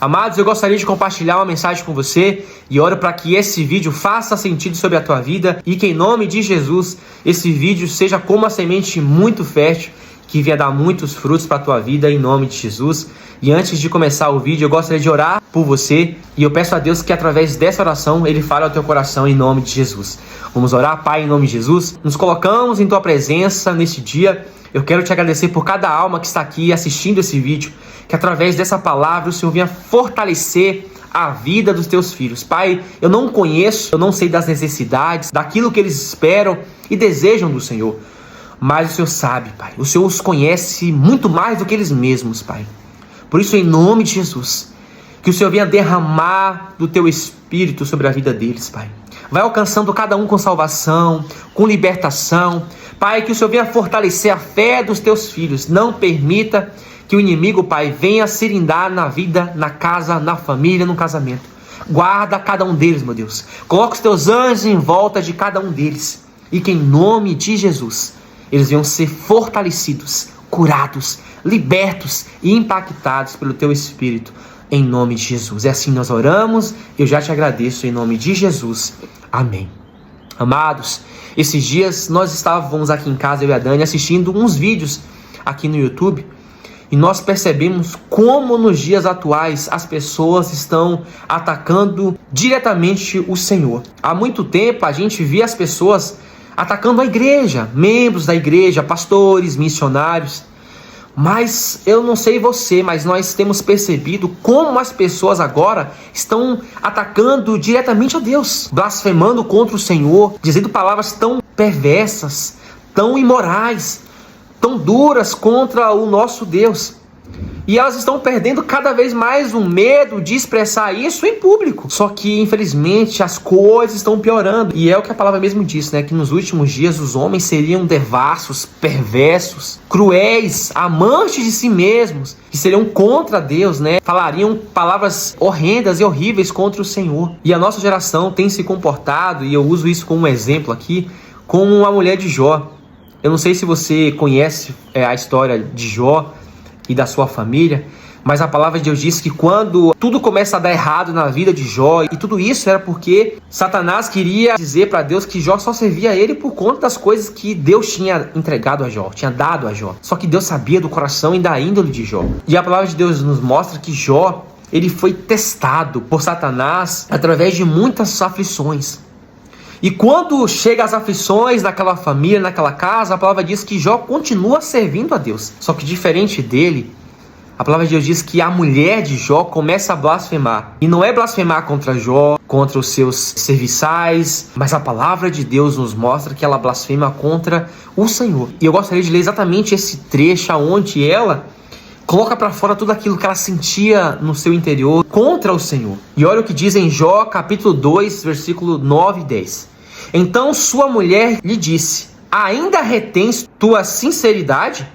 Amados, eu gostaria de compartilhar uma mensagem com você e oro para que esse vídeo faça sentido sobre a tua vida e que em nome de Jesus esse vídeo seja como uma semente muito fértil que venha dar muitos frutos para a tua vida em nome de Jesus. E antes de começar o vídeo, eu gostaria de orar por você e eu peço a Deus que através dessa oração Ele fale ao teu coração em nome de Jesus. Vamos orar, Pai, em nome de Jesus. Nos colocamos em tua presença neste dia. Eu quero te agradecer por cada alma que está aqui assistindo esse vídeo, que através dessa palavra o Senhor venha fortalecer a vida dos teus filhos. Pai, eu não conheço, eu não sei das necessidades, daquilo que eles esperam e desejam do Senhor, mas o Senhor sabe, Pai. O Senhor os conhece muito mais do que eles mesmos, Pai. Por isso, em nome de Jesus, que o Senhor venha derramar do teu Espírito sobre a vida deles, Pai. Vai alcançando cada um com salvação, com libertação. Pai, que o Senhor venha fortalecer a fé dos teus filhos. Não permita que o inimigo, Pai, venha cirindar na vida, na casa, na família, no casamento. Guarda cada um deles, meu Deus. Coloca os teus anjos em volta de cada um deles. E que em nome de Jesus, eles venham ser fortalecidos, curados, libertos e impactados pelo teu Espírito. Em nome de Jesus. É assim nós oramos. Eu já te agradeço em nome de Jesus. Amém. Amados, esses dias nós estávamos aqui em casa, eu e a Dani, assistindo uns vídeos aqui no YouTube. E nós percebemos como nos dias atuais as pessoas estão atacando diretamente o Senhor. Há muito tempo a gente via as pessoas atacando a igreja, membros da igreja, pastores, missionários. Mas eu não sei você, mas nós temos percebido como as pessoas agora estão atacando diretamente a Deus, blasfemando contra o Senhor, dizendo palavras tão perversas, tão imorais, tão duras contra o nosso Deus. E elas estão perdendo cada vez mais o medo de expressar isso em público. Só que, infelizmente, as coisas estão piorando. E é o que a palavra mesmo diz, né? Que nos últimos dias os homens seriam devassos, perversos, cruéis, amantes de si mesmos, que seriam contra Deus, né? Falariam palavras horrendas e horríveis contra o Senhor. E a nossa geração tem se comportado, e eu uso isso como um exemplo aqui, como a mulher de Jó. Eu não sei se você conhece a história de Jó e da sua família, mas a palavra de Deus diz que quando tudo começa a dar errado na vida de Jó, e tudo isso era porque Satanás queria dizer para Deus que Jó só servia a ele por conta das coisas que Deus tinha entregado a Jó, tinha dado a Jó. Só que Deus sabia do coração e da índole de Jó. E a palavra de Deus nos mostra que Jó, ele foi testado por Satanás através de muitas aflições. E quando chega as aflições naquela família, naquela casa, a palavra diz que Jó continua servindo a Deus. Só que diferente dele, a palavra de Deus diz que a mulher de Jó começa a blasfemar. E não é blasfemar contra Jó, contra os seus serviçais, mas a palavra de Deus nos mostra que ela blasfema contra o Senhor. E eu gostaria de ler exatamente esse trecho onde ela coloca para fora tudo aquilo que ela sentia no seu interior contra o Senhor. E olha o que diz em Jó, capítulo 2, versículo 9 e 10. Então sua mulher lhe disse: ainda retens tua sinceridade?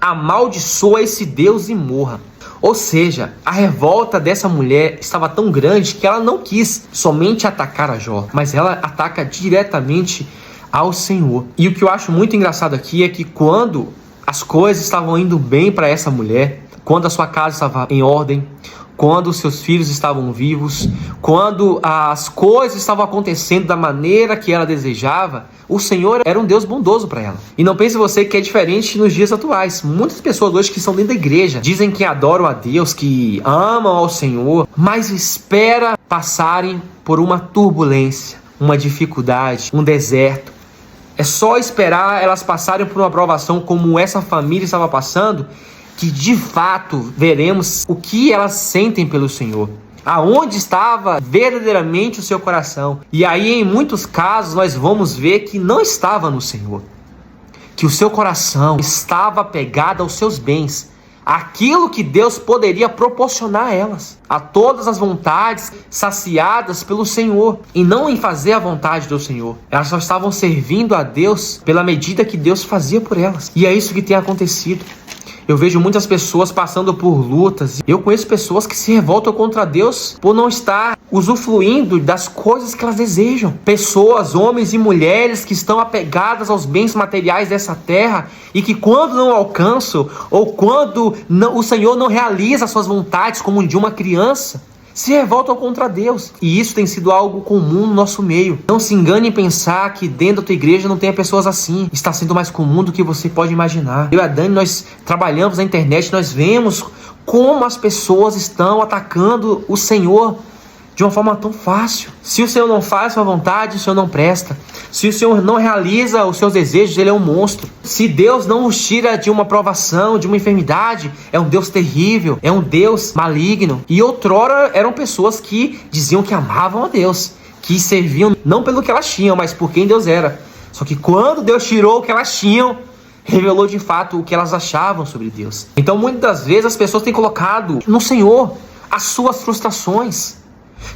Amaldiçoa esse Deus e morra. Ou seja, a revolta dessa mulher estava tão grande que ela não quis somente atacar a Jó, mas ela ataca diretamente ao Senhor. E o que eu acho muito engraçado aqui é que quando as coisas estavam indo bem para essa mulher, quando a sua casa estava em ordem, quando os seus filhos estavam vivos, quando as coisas estavam acontecendo da maneira que ela desejava, o Senhor era um Deus bondoso para ela. E não pense você que é diferente nos dias atuais. Muitas pessoas hoje que estão dentro da igreja dizem que adoram a Deus, que amam ao Senhor, mas espera passarem por uma turbulência, uma dificuldade, um deserto. É só esperar elas passarem por uma provação como essa família estava passando, que de fato veremos o que elas sentem pelo Senhor. Aonde estava verdadeiramente o seu coração. E aí, em muitos casos, nós vamos ver que não estava no Senhor. Que o seu coração estava apegado aos seus bens. Aquilo que Deus poderia proporcionar a elas. A todas as vontades saciadas pelo Senhor. E não em fazer a vontade do Senhor. Elas só estavam servindo a Deus pela medida que Deus fazia por elas. E é isso que tem acontecido. Eu vejo muitas pessoas passando por lutas. Eu conheço pessoas que se revoltam contra Deus por não estar usufruindo das coisas que elas desejam. Pessoas, homens e mulheres que estão apegadas aos bens materiais dessa terra e que quando não alcançam ou quando o Senhor não realiza as suas vontades como de uma criança, se revoltam contra Deus. E isso tem sido algo comum no nosso meio. Não se engane em pensar que dentro da tua igreja não tenha pessoas assim. Está sendo mais comum do que você pode imaginar. Eu e a Dani, nós trabalhamos na internet, nós vemos como as pessoas estão atacando o Senhor de uma forma tão fácil. Se o Senhor não faz a sua vontade, o Senhor não presta. Se o Senhor não realiza os seus desejos, Ele é um monstro. Se Deus não os tira de uma provação, de uma enfermidade, é um Deus terrível, é um Deus maligno. E outrora eram pessoas que diziam que amavam a Deus, que serviam não pelo que elas tinham, mas por quem Deus era. Só que quando Deus tirou o que elas tinham, revelou de fato o que elas achavam sobre Deus. Então muitas das vezes as pessoas têm colocado no Senhor as suas frustrações,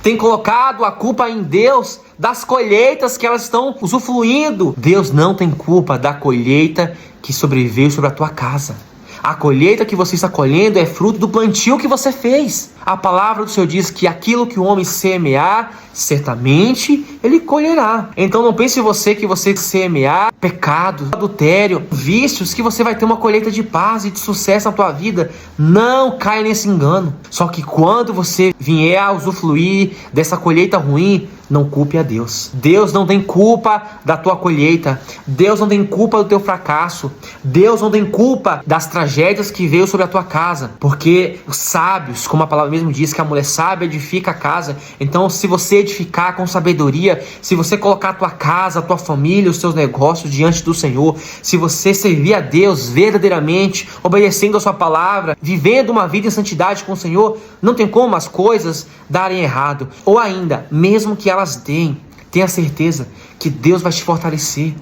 tem colocado a culpa em Deus das colheitas que elas estão usufruindo. Deus não tem culpa da colheita que sobreveio sobre a tua casa. A colheita que você está colhendo é fruto do plantio que você fez. A palavra do Senhor diz que aquilo que o homem semear, certamente ele colherá. Então não pense você que você semear pecado, adultério, vícios, que você vai ter uma colheita de paz e de sucesso na tua vida. Não caia nesse engano. Só que quando você vier a usufruir dessa colheita ruim, não culpe a Deus. Deus não tem culpa da tua colheita. Deus não tem culpa do teu fracasso. Deus não tem culpa das tragédias que veio sobre a tua casa. Porque os sábios, como a palavra mesmo diz, que a mulher sábia edifica a casa. Então, se você edificar com sabedoria, se você colocar a tua casa, a tua família, os seus negócios diante do Senhor, se você servir a Deus verdadeiramente, obedecendo a sua palavra, vivendo uma vida em santidade com o Senhor, não tem como as coisas darem errado. Ou ainda, mesmo que elas deem, tenha certeza que Deus vai te fortalecer,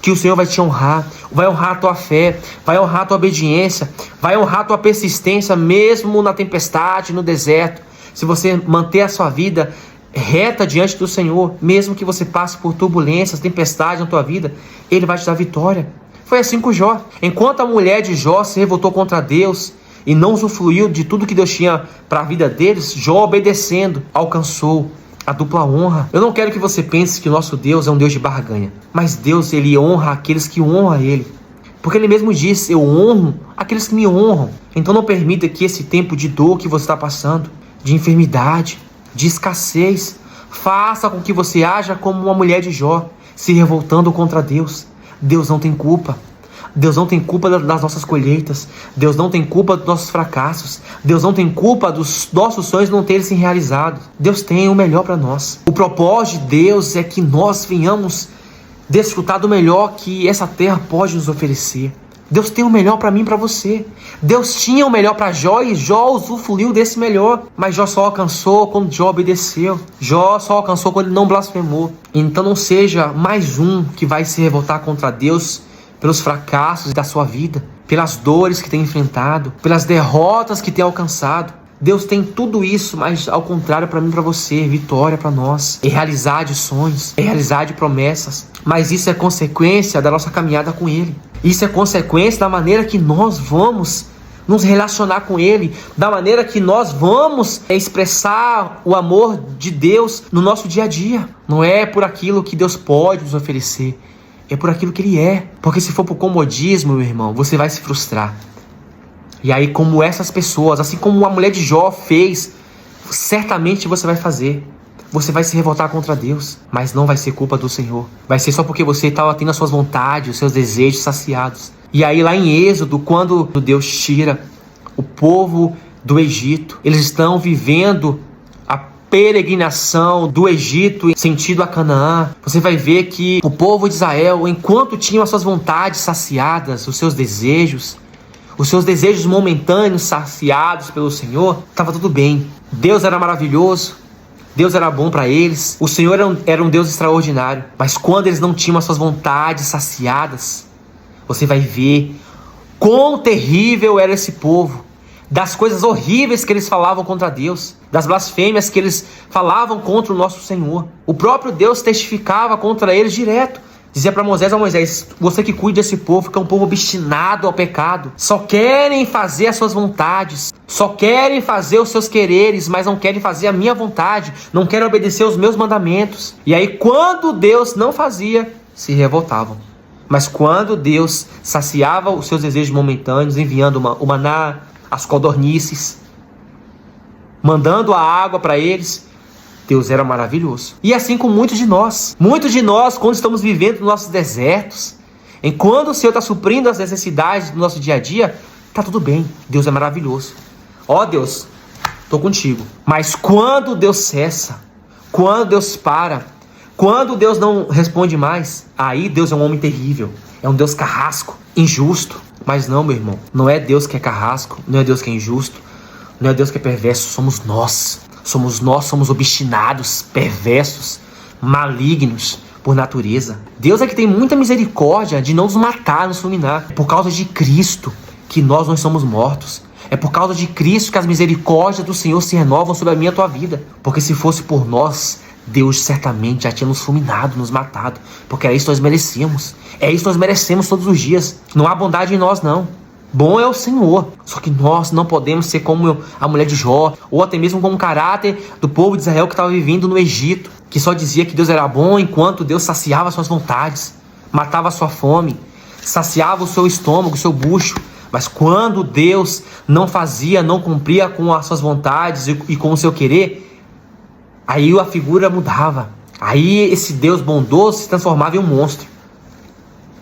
que o Senhor vai te honrar, vai honrar a tua fé, vai honrar a tua obediência, vai honrar a tua persistência, mesmo na tempestade, no deserto. Se você manter a sua vida reta diante do Senhor, mesmo que você passe por turbulências, tempestades na tua vida, Ele vai te dar vitória. Foi assim com Jó. Enquanto a mulher de Jó se revoltou contra Deus e não usufruiu de tudo que Deus tinha para a vida deles, Jó, obedecendo, alcançou a dupla honra. Eu não quero que você pense que o nosso Deus é um Deus de barganha, mas Deus, Ele honra aqueles que honram a Ele, porque Ele mesmo disse: eu honro aqueles que me honram. Então não permita que esse tempo de dor que você está passando, de enfermidade, de escassez, faça com que você haja como uma mulher de Jó, se revoltando contra Deus. Deus não tem culpa. Deus não tem culpa das nossas colheitas. Deus não tem culpa dos nossos fracassos. Deus não tem culpa dos nossos sonhos não terem se realizado. Deus tem o melhor para nós. O propósito de Deus é que nós venhamos desfrutar do melhor que essa terra pode nos oferecer. Deus tem o melhor para mim e para você. Deus tinha o melhor para Jó e Jó usufruiu desse melhor. Mas Jó só alcançou quando Jó obedeceu. Jó só alcançou quando ele não blasfemou. Então não seja mais um que vai se revoltar contra Deus pelos fracassos da sua vida, pelas dores que tem enfrentado, pelas derrotas que tem alcançado. Deus tem tudo isso, mas ao contrário, para mim e para você, vitória para nós, é realizar de sonhos, é realizar de promessas. Mas isso é consequência da nossa caminhada com Ele. Isso é consequência da maneira que nós vamos nos relacionar com Ele, da maneira que nós vamos expressar o amor de Deus no nosso dia a dia. Não é por aquilo que Deus pode nos oferecer, é por aquilo que Ele é. Porque se for por comodismo, meu irmão, você vai se frustrar. E aí, como essas pessoas, assim como a mulher de Jó fez, certamente você vai fazer. Você vai se revoltar contra Deus, mas não vai ser culpa do Senhor. Vai ser só porque você estava tendo as suas vontades, os seus desejos saciados. E aí lá em Êxodo, quando Deus tira o povo do Egito, eles estão vivendo a peregrinação do Egito em sentido a Canaã. Você vai ver que o povo de Israel, enquanto tinham as suas vontades saciadas, os seus desejos momentâneos saciados pelo Senhor, estava tudo bem. Deus era maravilhoso, Deus era bom para eles, o Senhor era um Deus extraordinário. Mas quando eles não tinham as suas vontades saciadas, você vai ver quão terrível era esse povo, das coisas horríveis que eles falavam contra Deus, das blasfêmias que eles falavam contra o nosso Senhor. O próprio Deus testificava contra eles direto. Dizia para Moisés: Moisés, você que cuida desse povo, que é um povo obstinado ao pecado, só querem fazer as suas vontades, só querem fazer os seus quereres, mas não querem fazer a minha vontade, não querem obedecer os meus mandamentos. E aí, quando Deus não fazia, se revoltavam. Mas quando Deus saciava os seus desejos momentâneos, enviando o maná, as codornices, mandando a água para eles, Deus era maravilhoso. E assim com muitos de nós, quando estamos vivendo nos nossos desertos, enquanto o Senhor está suprindo as necessidades do nosso dia a dia, tá tudo bem, Deus é maravilhoso. Ó Deus, tô contigo. Mas quando Deus cessa, quando Deus para, quando Deus não responde mais, aí Deus é um homem terrível, é um Deus carrasco, injusto. Mas não, meu irmão, não é Deus que é carrasco, não é Deus que é injusto, não é Deus que é perverso, somos nós. Somos obstinados, perversos, malignos por natureza. Deus é que tem muita misericórdia de não nos matar, nos fulminar. É por causa de Cristo que nós não somos mortos. É por causa de Cristo que as misericórdias do Senhor se renovam sobre a minha e a tua vida. Porque se fosse por nós, Deus certamente já tinha nos fulminado, nos matado. Porque é isso que nós merecemos. É isso que nós merecemos todos os dias. Não há bondade em nós, não. Bom é o Senhor, só que nós não podemos ser como a mulher de Jó, ou até mesmo como o caráter do povo de Israel que estava vivendo no Egito, que só dizia que Deus era bom enquanto Deus saciava suas vontades, matava a sua fome, saciava o seu estômago, o seu bucho. Mas quando Deus não fazia, não cumpria com as suas vontades e com o seu querer, aí a figura mudava. Aí esse Deus bondoso se transformava em um monstro.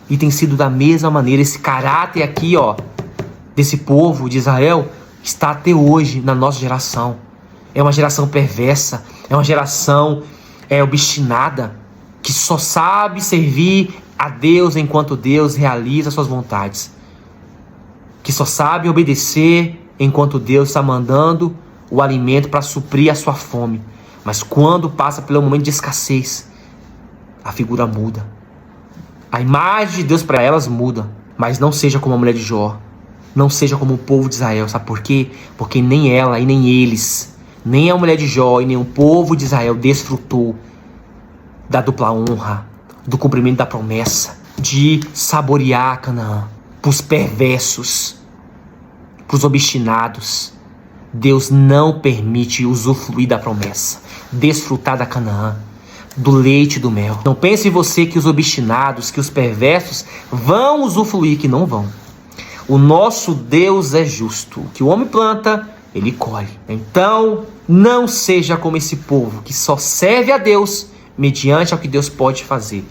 E tem sido da mesma maneira, esse caráter aqui, ó, desse povo de Israel, está até hoje na nossa geração. É uma geração perversa, é uma geração obstinada, que só sabe servir a Deus enquanto Deus realiza suas vontades. Que só sabe obedecer enquanto Deus está mandando o alimento para suprir a sua fome. Mas quando passa pelo momento de escassez, a figura muda. A imagem de Deus para elas muda. Mas não seja como a mulher de Jó. Não seja como o povo de Israel. Sabe por quê? Porque nem ela e nem eles, nem a mulher de Jó e nem o povo de Israel desfrutou da dupla honra, do cumprimento da promessa, de saborear Canaã. Para os perversos, para os obstinados, Deus não permite usufruir da promessa, desfrutar da Canaã, do leite e do mel. Não pense você que os obstinados, que os perversos vão usufruir, que não vão. O nosso Deus é justo. O que o homem planta, ele colhe. Então, não seja como esse povo que só serve a Deus mediante ao que Deus pode fazer.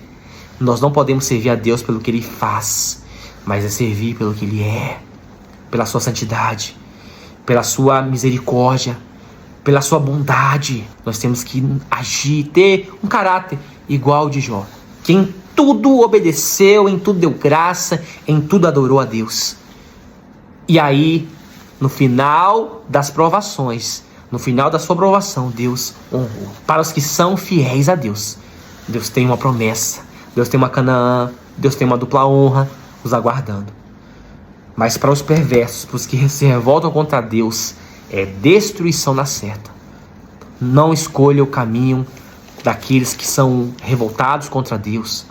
Nós não podemos servir a Deus pelo que Ele faz, mas é servir pelo que Ele é, pela sua santidade, pela sua misericórdia, pela sua bondade. Nós temos que agir, ter um caráter igual ao de Jó, que em tudo obedeceu, em tudo deu graça, em tudo adorou a Deus. E aí, no final das provações, no final da sua provação, Deus honrou. Para os que são fiéis a Deus, Deus tem uma promessa, Deus tem uma Canaã, Deus tem uma dupla honra os aguardando. Mas para os perversos, para os que se revoltam contra Deus, é destruição na certa. Não escolha o caminho daqueles que são revoltados contra Deus,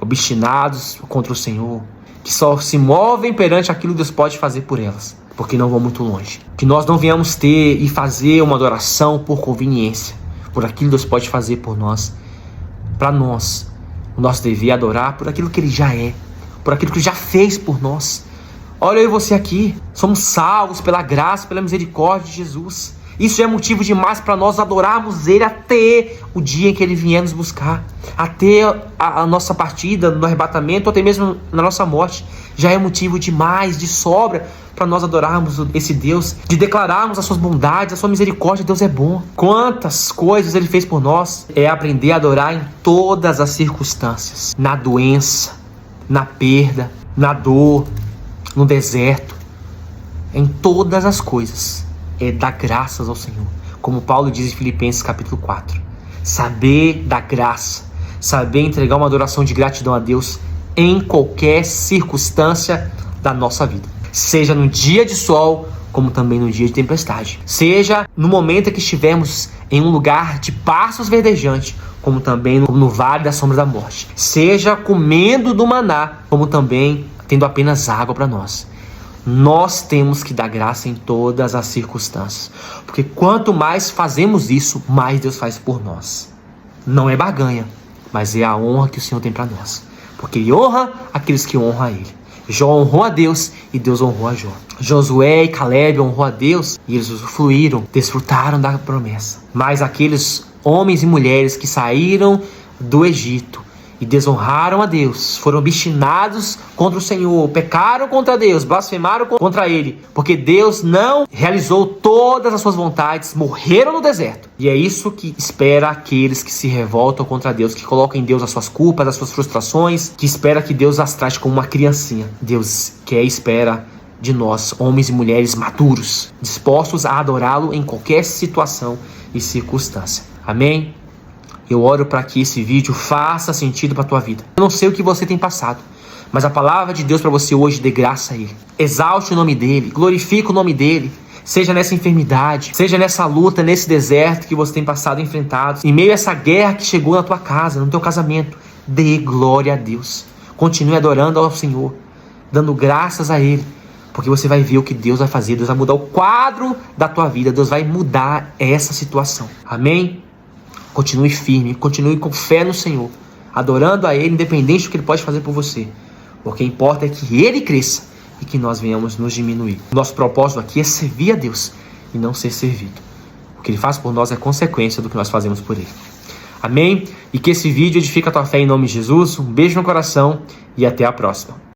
obstinados contra o Senhor, que só se movem perante aquilo que Deus pode fazer por elas, porque não vão muito longe. Que nós não venhamos ter e fazer uma adoração por conveniência, por aquilo que Deus pode fazer por nós. Para nós, o nosso dever é adorar por aquilo que Ele já é, por aquilo que Ele já fez por nós. Olha eu e você aqui, somos salvos pela graça, pela misericórdia de Jesus. Isso é motivo demais para nós adorarmos Ele até o dia em que Ele vier nos buscar, até a nossa partida, no arrebatamento, ou até mesmo na nossa morte. Já é motivo demais, de sobra, para nós adorarmos esse Deus, de declararmos as suas bondades, a sua misericórdia. Deus é bom. Quantas coisas Ele fez por nós. É aprender a adorar em todas as circunstâncias, na doença, na perda, na dor, no deserto, em todas as coisas. É dar graças ao Senhor, como Paulo diz em Filipenses capítulo 4. Saber dar graça, saber entregar uma adoração de gratidão a Deus em qualquer circunstância da nossa vida, seja no dia de sol como também no dia de tempestade. Seja no momento em que estivermos em um lugar de pastos verdejantes, como também no vale da sombra da morte. Seja comendo do maná, como também tendo apenas água para nós. Nós temos que dar graça em todas as circunstâncias, porque quanto mais fazemos isso, mais Deus faz por nós. Não é barganha, mas é a honra que o Senhor tem para nós, porque Ele honra aqueles que honram a Ele. Jó honrou a Deus e Deus honrou a Jó. Josué e Caleb honrou a Deus e eles usufruíram, desfrutaram da promessa. Mas aqueles homens e mulheres que saíram do Egito e desonraram a Deus, foram obstinados contra o Senhor, pecaram contra Deus, blasfemaram contra Ele, porque Deus não realizou todas as suas vontades, morreram no deserto. E é isso que espera aqueles que se revoltam contra Deus, que colocam em Deus as suas culpas, as suas frustrações, que espera que Deus as trate como uma criancinha. Deus quer e espera de nós, homens e mulheres maduros, dispostos a adorá-lo em qualquer situação e circunstância. Amém? Eu oro para que esse vídeo faça sentido para a tua vida. Eu não sei o que você tem passado, mas a palavra de Deus para você hoje dê graça a Ele. Exalte o nome dEle, glorifique o nome dEle. Seja nessa enfermidade, seja nessa luta, nesse deserto que você tem passado e enfrentado, em meio a essa guerra que chegou na tua casa, no teu casamento, dê glória a Deus. Continue adorando ao Senhor, dando graças a Ele, porque você vai ver o que Deus vai fazer. Deus vai mudar o quadro da tua vida, Deus vai mudar essa situação. Amém? Continue firme, continue com fé no Senhor, adorando a Ele, independente do que Ele pode fazer por você. Porque importa é que Ele cresça e que nós venhamos nos diminuir. Nosso propósito aqui é servir a Deus e não ser servido. O que Ele faz por nós é consequência do que nós fazemos por Ele. Amém? E que esse vídeo edifique a tua fé em nome de Jesus. Um beijo no coração e até a próxima.